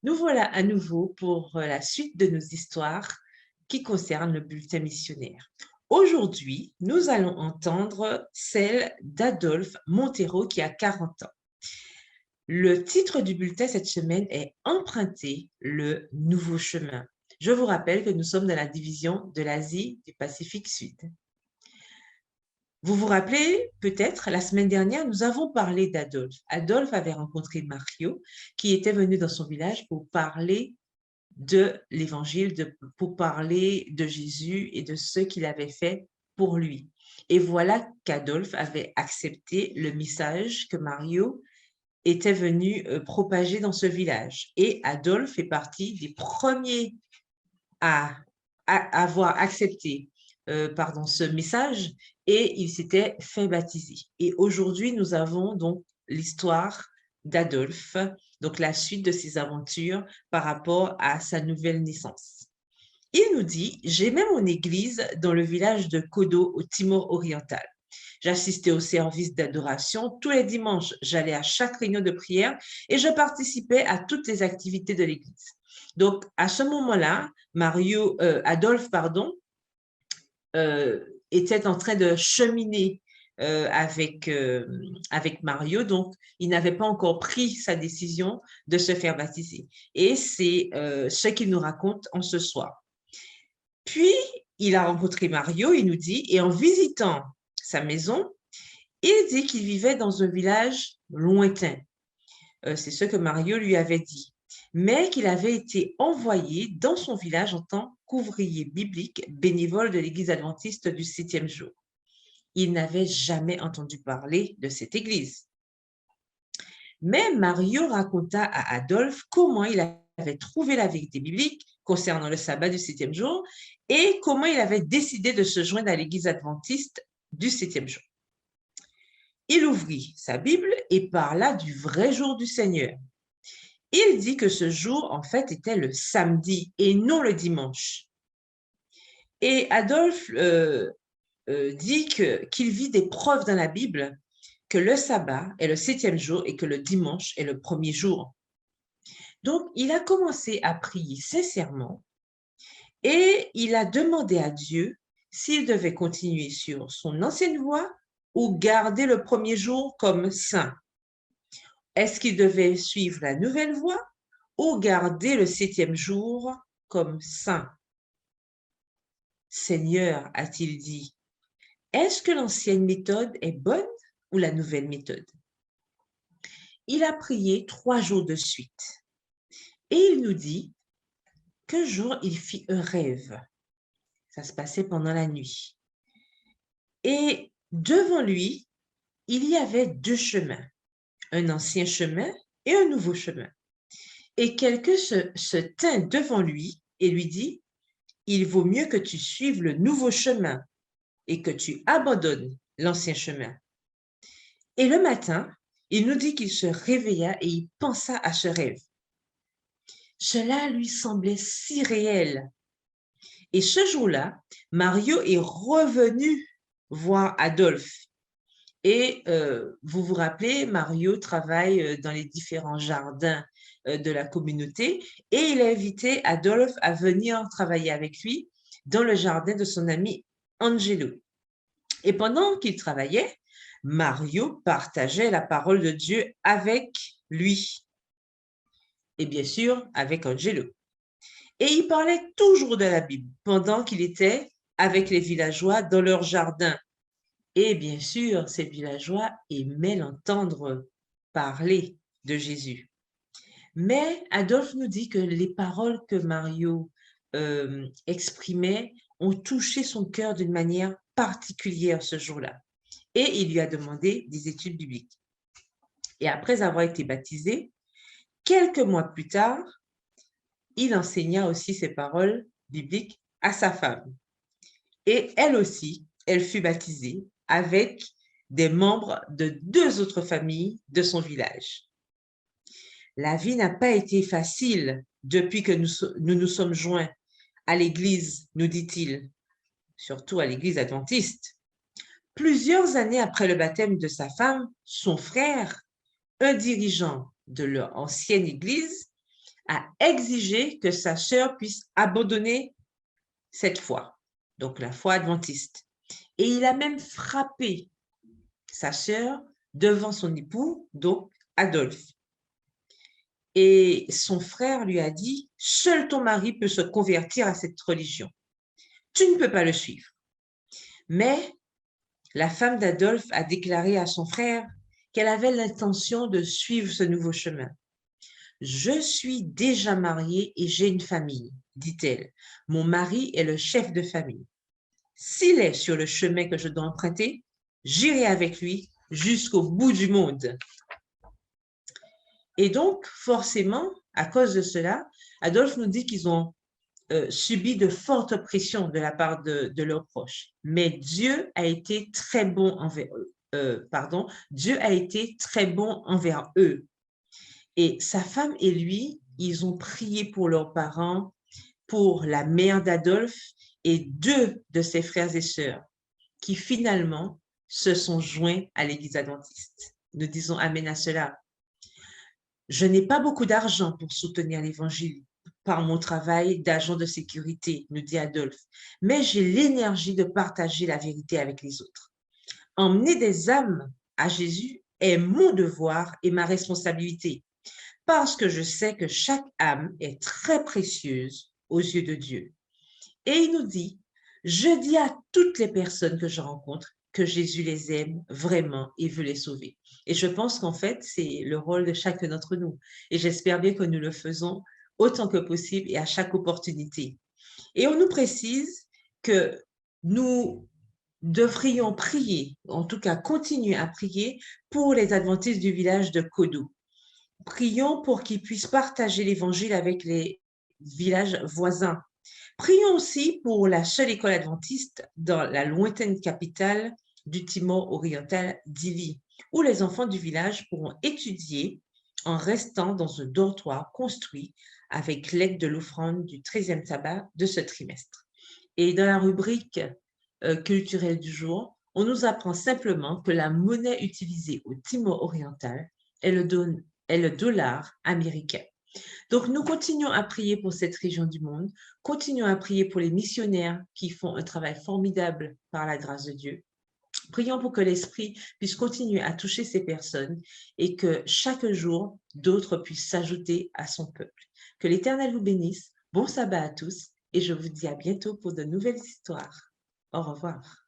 Nous voilà à nouveau pour la suite de nos histoires qui concernent le bulletin missionnaire. Aujourd'hui, nous allons entendre celle d'Adolphe Montero qui a 40 ans. Le titre du bulletin cette semaine est Emprunter le nouveau chemin. Je vous rappelle que nous sommes dans la division de l'Asie du Pacifique Sud. Vous vous rappelez peut-être, la semaine dernière, nous avons parlé d'Adolphe. Adolphe avait rencontré Mario qui était venu dans son village pour parler de l'évangile, pour parler de Jésus et de ce qu'il avait fait pour lui. Et voilà qu'Adolphe avait accepté le message que Mario était venu propager dans ce village. Et Adolphe fait partie des premiers à, avoir accepté ce message et il s'était fait baptiser. Et aujourd'hui, nous avons donc l'histoire d'Adolphe, donc la suite de ses aventures par rapport à sa nouvelle naissance. Il nous dit, j'aimais mon église dans le village de Kodo au Timor oriental. J'assistais au service d'adoration. Tous les dimanches, j'allais à chaque réunion de prière et je participais à toutes les activités de l'église. Donc, à ce moment-là, Adolphe, était en train de cheminer avec Mario, donc il n'avait pas encore pris sa décision de se faire baptiser. Et c'est ce qu'il nous raconte en ce soir. Puis, il a rencontré Mario, il nous dit, et en visitant sa maison, il dit qu'il vivait dans un village lointain. C'est ce que Mario lui avait dit, mais qu'il avait été envoyé dans son village en tant qu'ouvrier biblique bénévole de l'église adventiste du 7e jour. Il n'avait jamais entendu parler de cette église. Mais Mario raconta à Adolphe comment il avait trouvé la vérité biblique concernant le sabbat du 7e jour et comment il avait décidé de se joindre à l'église adventiste du 7e jour. Il ouvrit sa Bible et parla du vrai jour du Seigneur. Il dit que ce jour, en fait, était le samedi et non le dimanche. Et Adolphe dit qu'il vit des preuves dans la Bible que le sabbat est le 7e jour et que le dimanche est le premier jour. Donc, il a commencé à prier sincèrement et il a demandé à Dieu s'il devait continuer sur son ancienne voie ou garder le premier jour comme saint. Est-ce qu'il devait suivre la nouvelle voie ou garder le 7e jour comme saint? Seigneur, a-t-il dit, est-ce que l'ancienne méthode est bonne ou la nouvelle méthode? Il a prié 3 jours de suite et il nous dit qu'un jour il fit un rêve. Ça se passait pendant la nuit. Et devant lui, il y avait 2 chemins, un ancien chemin et un nouveau chemin. Et quelqu'un se tint devant lui et lui dit, il vaut mieux que tu suives le nouveau chemin et que tu abandonnes l'ancien chemin. Et le matin, il nous dit qu'il se réveilla et il pensa à ce rêve. Cela lui semblait si réel. Et ce jour-là, Mario est revenu voir Adolphe. Et vous vous rappelez, Mario travaille dans les différents jardins de la communauté et il a invité Adolphe à venir travailler avec lui dans le jardin de son ami Angelo. Et pendant qu'il travaillait, Mario partageait la parole de Dieu avec lui et bien sûr avec Angelo. Et il parlait toujours de la Bible pendant qu'il était avec les villageois dans leur jardin. Et bien sûr, ces villageois aimaient l'entendre parler de Jésus. Mais Adolphe nous dit que les paroles que Mario exprimait ont touché son cœur d'une manière particulière ce jour-là. Et il lui a demandé des études bibliques. Et après avoir été baptisé, quelques mois plus tard, il enseigna aussi ces paroles bibliques à sa femme. Et elle aussi, elle fut baptisée avec des membres de 2 autres familles de son village. La vie n'a pas été facile depuis que nous sommes joints à l'église, nous dit-il, surtout à l'église adventiste. Plusieurs années après le baptême de sa femme, son frère, un dirigeant de leur ancienne église, a exigé que sa sœur puisse abandonner cette foi, donc la foi adventiste. Et il a même frappé sa sœur devant son époux, donc Adolphe. Et son frère lui a dit, « Seul ton mari peut se convertir à cette religion. Tu ne peux pas le suivre. » Mais la femme d'Adolphe a déclaré à son frère qu'elle avait l'intention de suivre ce nouveau chemin. « Je suis déjà mariée et j'ai une famille, dit-elle. Mon mari est le chef de famille. S'il est sur le chemin que je dois emprunter, j'irai avec lui jusqu'au bout du monde. » Et donc, forcément, à cause de cela, Adolphe nous dit qu'ils ont subi de fortes pressions de la part de leurs proches. Mais Dieu a été très bon envers eux. Dieu a été très bon envers eux. Et sa femme et lui, ils ont prié pour leurs parents, pour la mère d'Adolphe et 2 de ses frères et sœurs qui finalement se sont joints à l'Église adventiste. Nous disons amen à cela. Je n'ai pas beaucoup d'argent pour soutenir l'Évangile par mon travail d'agent de sécurité, nous dit Adolphe, mais j'ai l'énergie de partager la vérité avec les autres. Emmener des âmes à Jésus est mon devoir et ma responsabilité, parce que je sais que chaque âme est très précieuse aux yeux de Dieu. Et il nous dit, je dis à toutes les personnes que je rencontre que Jésus les aime vraiment et veut les sauver. Et je pense qu'en fait, c'est le rôle de chacun d'entre nous. Et j'espère bien que nous le faisons autant que possible et à chaque opportunité. Et on nous précise que nous devrions prier, en tout cas continuer à prier pour les adventistes du village de Kodo. Prions pour qu'ils puissent partager l'évangile avec les villages voisins. Prions aussi pour la seule école adventiste dans la lointaine capitale du Timor oriental, Dili, où les enfants du village pourront étudier en restant dans un dortoir construit avec l'aide de l'offrande du 13e sabbat de ce trimestre. Et dans la rubrique culturelle du jour, on nous apprend simplement que la monnaie utilisée au Timor oriental est le dollar américain. Donc, nous continuons à prier pour cette région du monde, continuons à prier pour les missionnaires qui font un travail formidable par la grâce de Dieu. Prions pour que l'Esprit puisse continuer à toucher ces personnes et que chaque jour, d'autres puissent s'ajouter à son peuple. Que l'Éternel vous bénisse. Bon sabbat à tous et je vous dis à bientôt pour de nouvelles histoires. Au revoir.